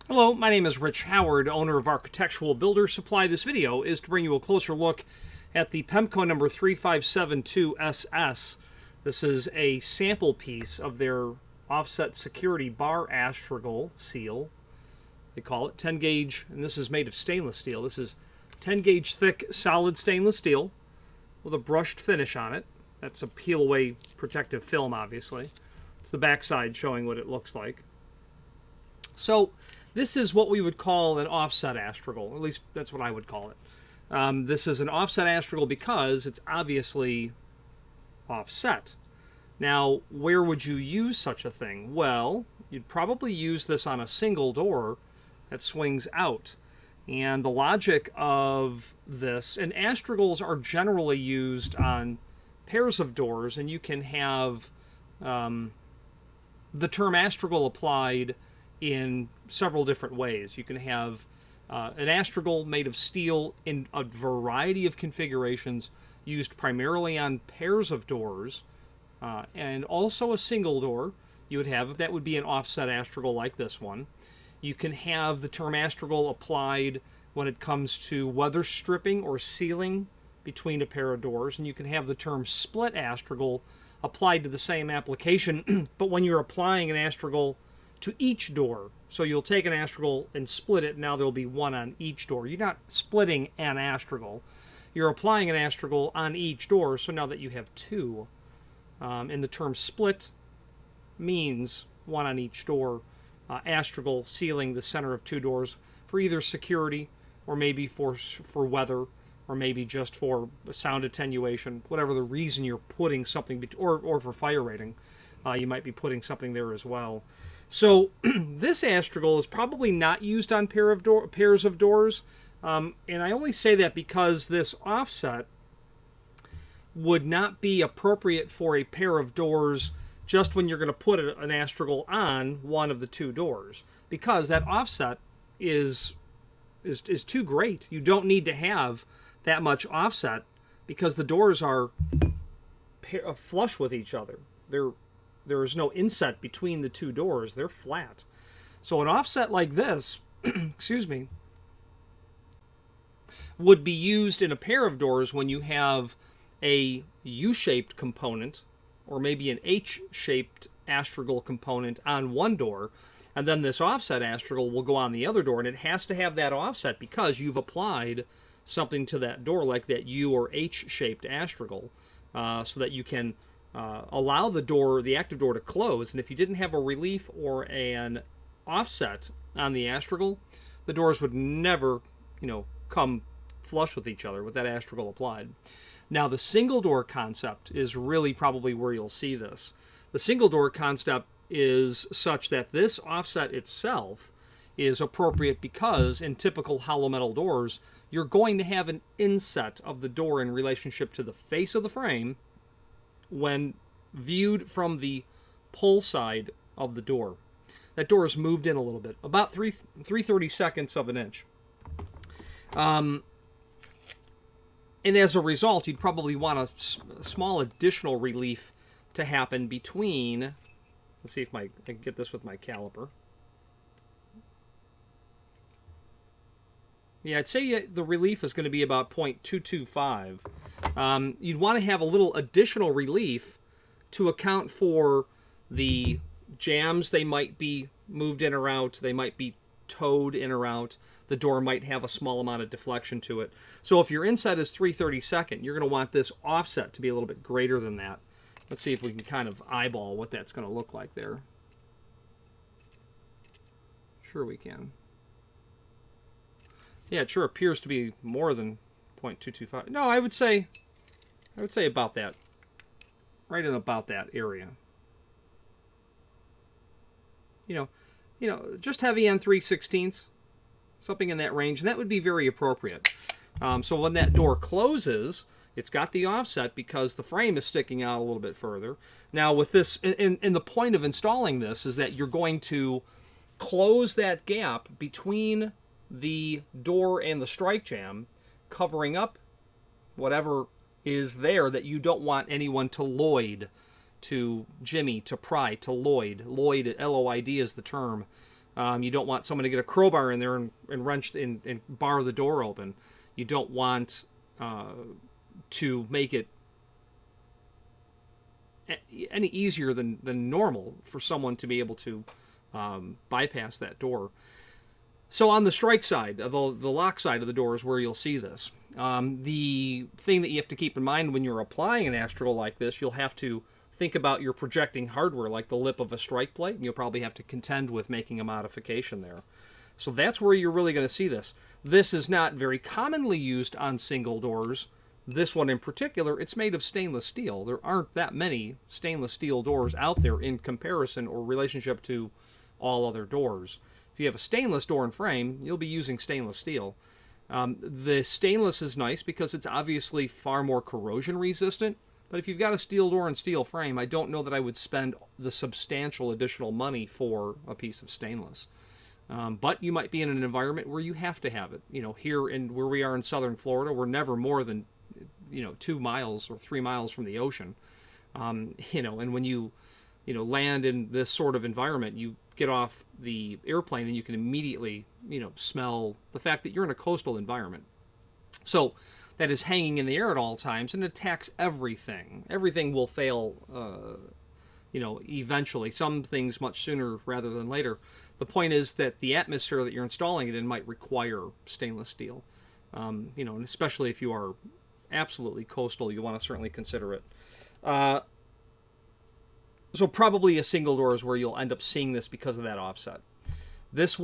Hello, my name is Rich Howard, owner of Architectural Builder Supply. This video is to bring you a closer look at the Pemko number 3572SS. This is a sample piece of their offset security bar Astragal seal. They call it 10 gauge, and this is made of stainless steel. This is 10 gauge thick solid stainless steel with a brushed finish on it. That's a peel away protective film, obviously. It's the backside showing what it looks like. So this is what we would call an offset Astragal, at least that's what I would call it. This is an offset Astragal because it's obviously offset. Now, where would you use such a thing? Well, you'd probably use this on a single door that swings out. And the logic of this, and Astragals are generally used on pairs of doors, and you can have the term Astragal applied in several different ways. You can have an Astragal made of steel in a variety of configurations, used primarily on pairs of doors, and also a single door. You would have, that would be an offset Astragal like this one. You can have the term Astragal applied when it comes to weather stripping or sealing between a pair of doors, and you can have the term split Astragal applied to the same application, but when you're applying an Astragal to each door. So you'll take an Astragal and split it. Now there'll be one on each door. You're not splitting an Astragal. You're applying an Astragal on each door, so now that you have two. And the term split means one on each door. Astragal sealing the center of two doors for either security or maybe for weather or maybe just for sound attenuation, whatever the reason you're putting something, or for fire rating. You might be putting something there as well. So this Astragal is probably not used on pairs of doors, and I only say that because this offset would not be appropriate for a pair of doors just when you're going to put an Astragal on one of the two doors, because that offset is too great. You don't need to have that much offset because the doors are flush with each other. There is no inset between the two doors. They're flat. So an offset like this, excuse me, would be used in a pair of doors when you have a U-shaped component or maybe an H-shaped Astragal component on one door, and then this offset Astragal will go on the other door, and it has to have that offset because you've applied something to that door like that U or H-shaped Astragal, so that you can allow the active door to close. And if you didn't have a relief or an offset on the Astragal, the doors would never, come flush with each other with that Astragal applied. Now, the single door concept is really probably where you'll see this. The single door concept is such that this offset itself is appropriate because in typical hollow metal doors, you're going to have an inset of the door in relationship to the face of the frame when viewed from the pull side of the door. That door is moved in a little bit, about 3/32 of an inch. And as a result, you'd probably want a small additional relief to happen between, let's see if I can get this with my caliper. Yeah, I'd say the relief is going to be about 0.225. You'd want to have a little additional relief to account for the jams. They might be moved in or out. They might be towed in or out. The door might have a small amount of deflection to it. So if your inset is 3/32, you're going to want this offset to be a little bit greater than that. Let's see if we can kind of eyeball what that's going to look like there. Sure we can. Yeah, it sure appears to be more than 0.225. No, I would say about that. Right in about that area. Just heavy on 3/16, something in that range, and that would be very appropriate. So when that door closes, it's got the offset because the frame is sticking out a little bit further. Now with this, and the point of installing this is that you're going to close that gap between the door and the strike jam, covering up whatever is there that you don't want anyone to Lloyd, to Jimmy, to pry, to Lloyd. Lloyd, L-O-I-D is the term. You don't want someone to get a crowbar in there and wrench and bar the door open. You don't want to make it any easier than normal for someone to be able to bypass that door. So on the strike side, the lock side of the door is where you'll see this. The thing that you have to keep in mind when you're applying an Astragal like this, you'll have to think about your projecting hardware, like the lip of a strike plate, and you'll probably have to contend with making a modification there. So that's where you're really going to see this. This is not very commonly used on single doors. This one in particular, it's made of stainless steel. There aren't that many stainless steel doors out there in comparison or relationship to all other doors. If you have a stainless door and frame, you'll be using stainless steel. The stainless is nice because it's obviously far more corrosion resistant. But if you've got a steel door and steel frame, I don't know that I would spend the substantial additional money for a piece of stainless. But you might be in an environment where you have to have it. You know, here in where we are in southern Florida, we're never more than 2 miles or 3 miles from the ocean. And when you land in this sort of environment, you get off the airplane and you can immediately smell the fact that you're in a coastal environment. So that is hanging in the air at all times and attacks everything. Everything will fail, eventually. Some things much sooner rather than later. The point is that the atmosphere that you're installing it in might require stainless steel. And especially if you are absolutely coastal, you want to certainly consider it. So probably a single door is where you'll end up seeing this because of that offset. This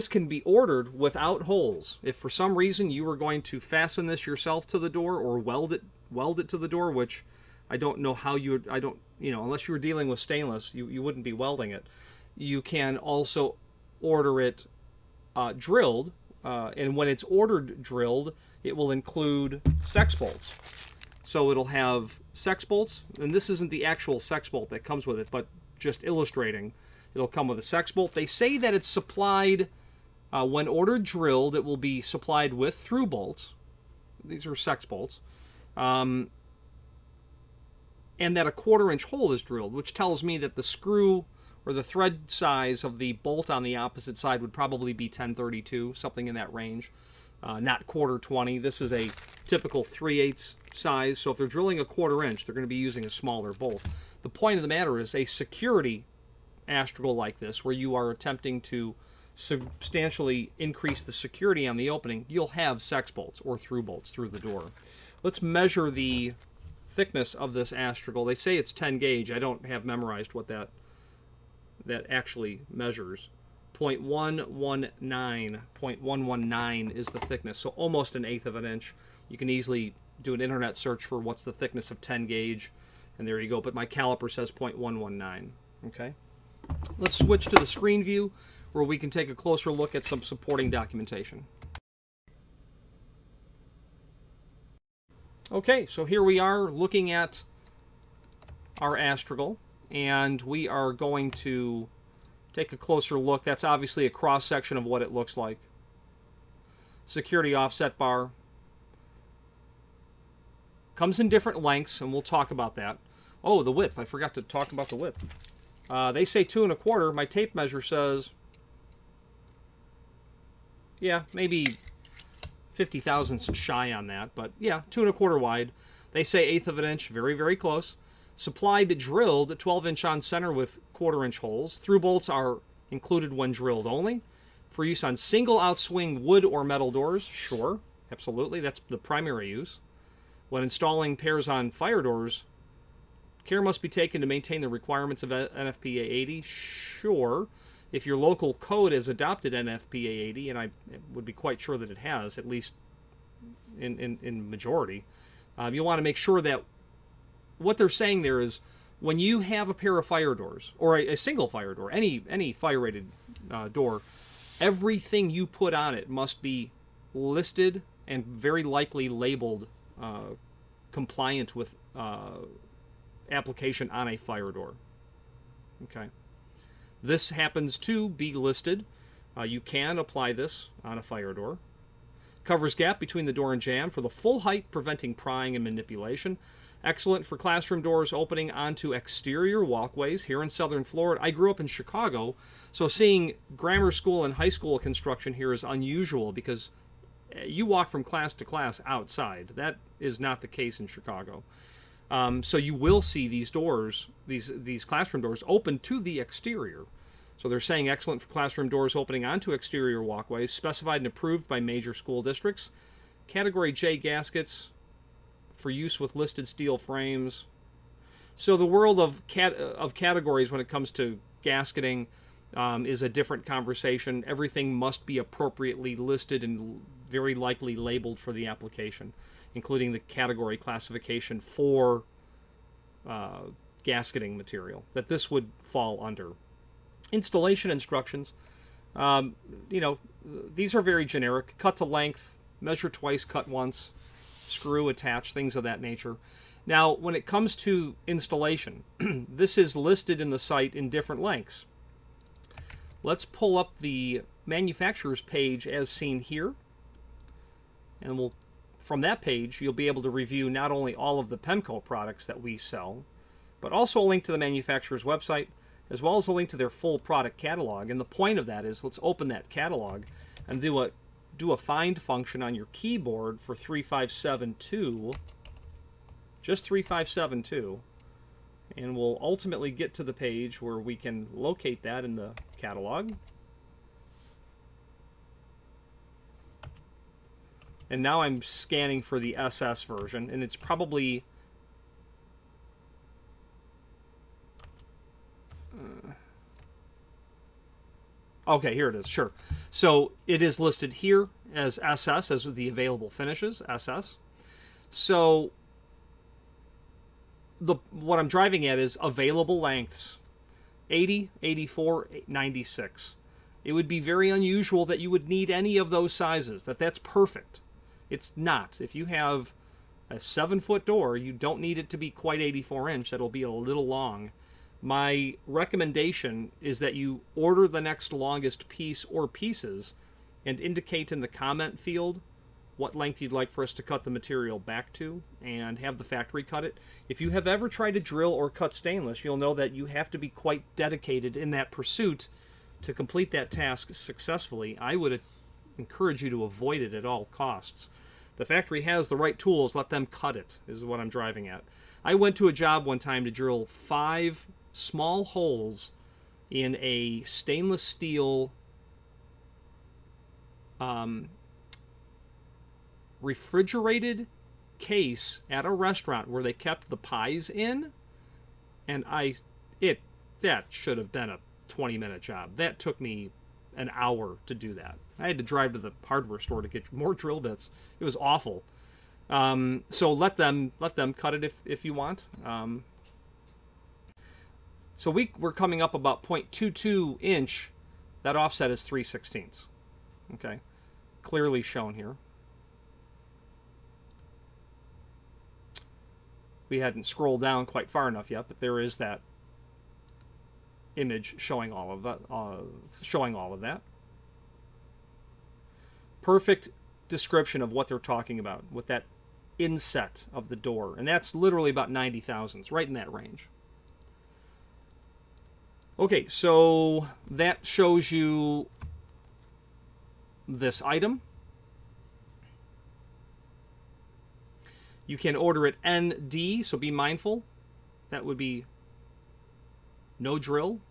can be ordered without holes. If for some reason you were going to fasten this yourself to the door or weld it to the door, which I don't know how you would, unless you were dealing with stainless, you wouldn't be welding it. You can also order it drilled, and when it's ordered drilled, it will include sex bolts. So it'll have sex bolts, and this isn't the actual sex bolt that comes with it, but just illustrating. It'll come with a sex bolt. They say that it's supplied, when ordered drilled, it will be supplied with through bolts. These are sex bolts. And that a 1/4-inch hole is drilled, which tells me that the screw or the thread size of the bolt on the opposite side would probably be 1032, something in that range. Not 1/4-20. This is a typical 3/8 size, so if they're drilling a 1/4-inch, they're going to be using a smaller bolt. The point of the matter is a security Astragal like this, where you are attempting to substantially increase the security on the opening, you'll have sex bolts or through bolts through the door. Let's measure the thickness of this Astragal. They say it's 10 gauge. I don't have memorized what that actually measures. 0.119 is the thickness, so almost 1/8 of an inch. You can easily do an internet search for what's the thickness of 10 gauge, and there you go. But my caliper says 0.119. Okay. Let's switch to the screen view where we can take a closer look at some supporting documentation. Okay, so here we are looking at our Astragal, and we are going to take a closer look. That's obviously a cross-section of what it looks like. Security offset bar. Comes in different lengths, and we'll talk about that. Oh, the width. I forgot to talk about the width. They say 2 1/4. My tape measure says, yeah, maybe 50 thousandths shy on that, but yeah, 2 1/4 wide. They say 1/8 of an inch, very, very close. Supplied drilled, 12-inch on center with 1/4-inch holes. Through bolts are included when drilled only. For use on single outswing wood or metal doors, sure, absolutely, that's the primary use. When installing pairs on fire doors, care must be taken to maintain the requirements of NFPA 80. Sure. If your local code has adopted NFPA 80, and I would be quite sure that it has, at least in majority, you want to make sure that what they're saying there is when you have a pair of fire doors, or a single fire door, any fire-rated door, everything you put on it must be listed and very likely labeled compliant with application on a fire door. Okay. This happens to be listed. You can apply this on a fire door. Covers gap between the door and jamb for the full height, preventing prying and manipulation. Excellent for classroom doors opening onto exterior walkways here in southern Florida. I grew up in Chicago, so seeing grammar school and high school construction here is unusual because you walk from class to class outside. That is not the case in Chicago. So you will see these doors, these classroom doors, open to the exterior. So they're saying excellent for classroom doors opening onto exterior walkways, specified and approved by major school districts. Category J gaskets for use with listed steel frames. So the world of categories when it comes to gasketing is a different conversation. Everything must be appropriately listed and very likely labeled for the application, including the category classification for gasketing material that this would fall under. Installation instructions, these are very generic. Cut to length, measure twice, cut once, screw, attach, things of that nature. Now, when it comes to installation, this is listed in the site in different lengths. Let's pull up the manufacturer's page as seen here, and from that page, you'll be able to review not only all of the Pemko products that we sell, but also a link to the manufacturer's website, as well as a link to their full product catalog. And the point of that is, let's open that catalog and do a find function on your keyboard for 3572, just 3572, and we'll ultimately get to the page where we can locate that in the catalog. And now I'm scanning for the SS version, and it's probably okay, here it is, sure. So it is listed here as SS, as the available finishes, SS. So what I'm driving at is available lengths, 80, 84, 96. It would be very unusual that you would need any of those sizes, that's perfect. It's not. If you have a 7-foot door, you don't need it to be quite 84 inch. That'll be a little long. My recommendation is that you order the next longest piece or pieces and indicate in the comment field what length you'd like for us to cut the material back to and have the factory cut it. If you have ever tried to drill or cut stainless, you'll know that you have to be quite dedicated in that pursuit to complete that task successfully. I would encourage you to avoid it at all costs. The factory has the right tools, let them cut it, is what I'm driving at. I went to a job one time to drill 5 small holes in a stainless steel refrigerated case at a restaurant where they kept the pies in, and that should have been a 20-minute job. That took me an hour to do that. I had to drive to the hardware store to get more drill bits. It was awful. So let them cut it if you want. So we're coming up about 0.22 inch. That offset is 3/16. Okay, clearly shown here. We hadn't scrolled down quite far enough yet, but there is that image showing all of that. Perfect description of what they're talking about with that inset of the door, and that's literally about 90 thousandths, right in that range. Okay, so that shows you this item. You can order it ND, so be mindful. That would be no drill.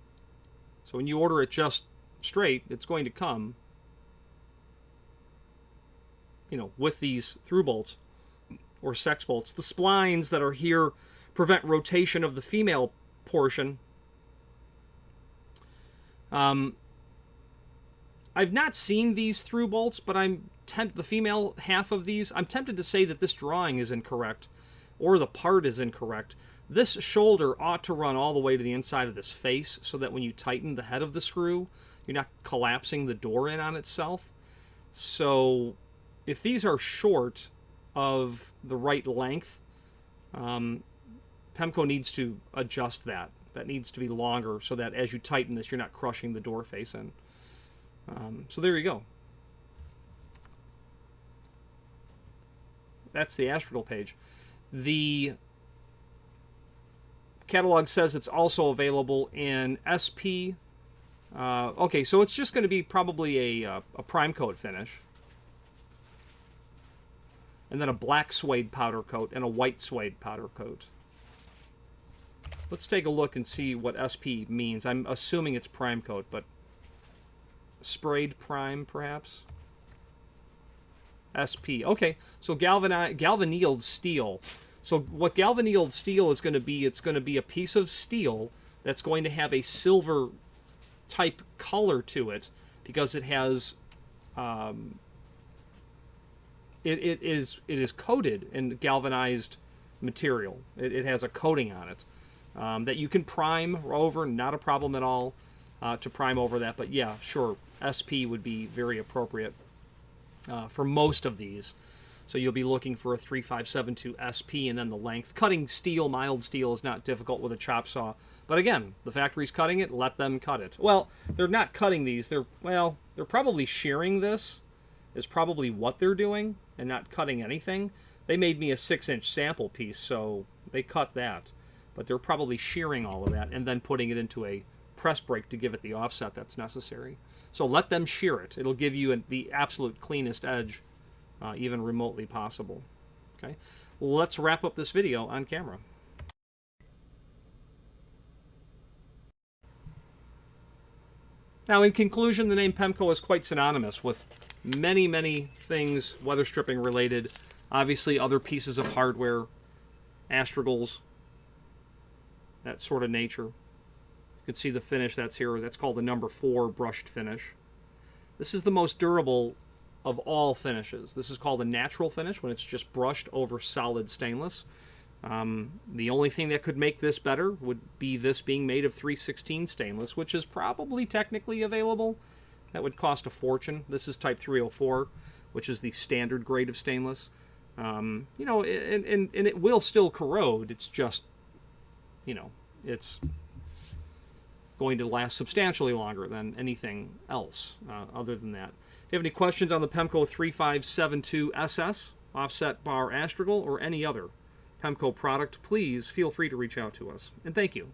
So when you order it just straight, it's going to come, with these through bolts or sex bolts. The splines that are here prevent rotation of the female portion. I've not seen these through bolts, but the female half of these, I'm tempted to say that this drawing is incorrect, or the part is incorrect. This shoulder ought to run all the way to the inside of this face, so that when you tighten the head of the screw, you're not collapsing the door in on itself. So if these are short of the right length, Pemko needs to adjust that. That needs to be longer so that as you tighten this, you're not crushing the door face in. So there you go. That's the Astragal page. The Catalog says it's also available in SP. Okay, so it's just going to be probably a prime coat finish. And then a black suede powder coat and a white suede powder coat. Let's take a look and see what SP means. I'm assuming it's prime coat, but sprayed prime, perhaps? SP. Okay, so galvannealed steel. So what galvannealed steel is going to be, it's going to be a piece of steel that's going to have a silver type color to it because it has it is coated in galvanized material. It has a coating on it that you can prime over, not a problem at all to prime over that. But yeah, sure, SP would be very appropriate for most of these. So you'll be looking for a 3572 SP and then the length. Cutting steel, mild steel, is not difficult with a chop saw. But again, the factory's cutting it, let them cut it. Well, they're not cutting these. They're probably shearing this, is probably what they're doing, and not cutting anything. They made me a 6-inch sample piece, so they cut that. But they're probably shearing all of that and then putting it into a press brake to give it the offset that's necessary. So let them shear it. It'll give you the absolute cleanest edge even remotely possible. Okay, well, let's wrap up this video on camera. Now, in conclusion, the name Pemko is quite synonymous with many, many things weather stripping related. Obviously, other pieces of hardware, Astragals, that sort of nature. You can see the finish that's here. That's called the number 4 brushed finish. This is the most durable of all finishes. This is called a natural finish when it's just brushed over solid stainless. The only thing that could make this better would be this being made of 316 stainless, which is probably technically available. That would cost a fortune. This is type 304, which is the standard grade of stainless. You know, and it will still corrode. It's just, you know, it's going to last substantially longer than anything else other than that. If you have any questions on the Pemko 3572SS, offset bar Astragal, or any other Pemko product, please feel free to reach out to us. And thank you.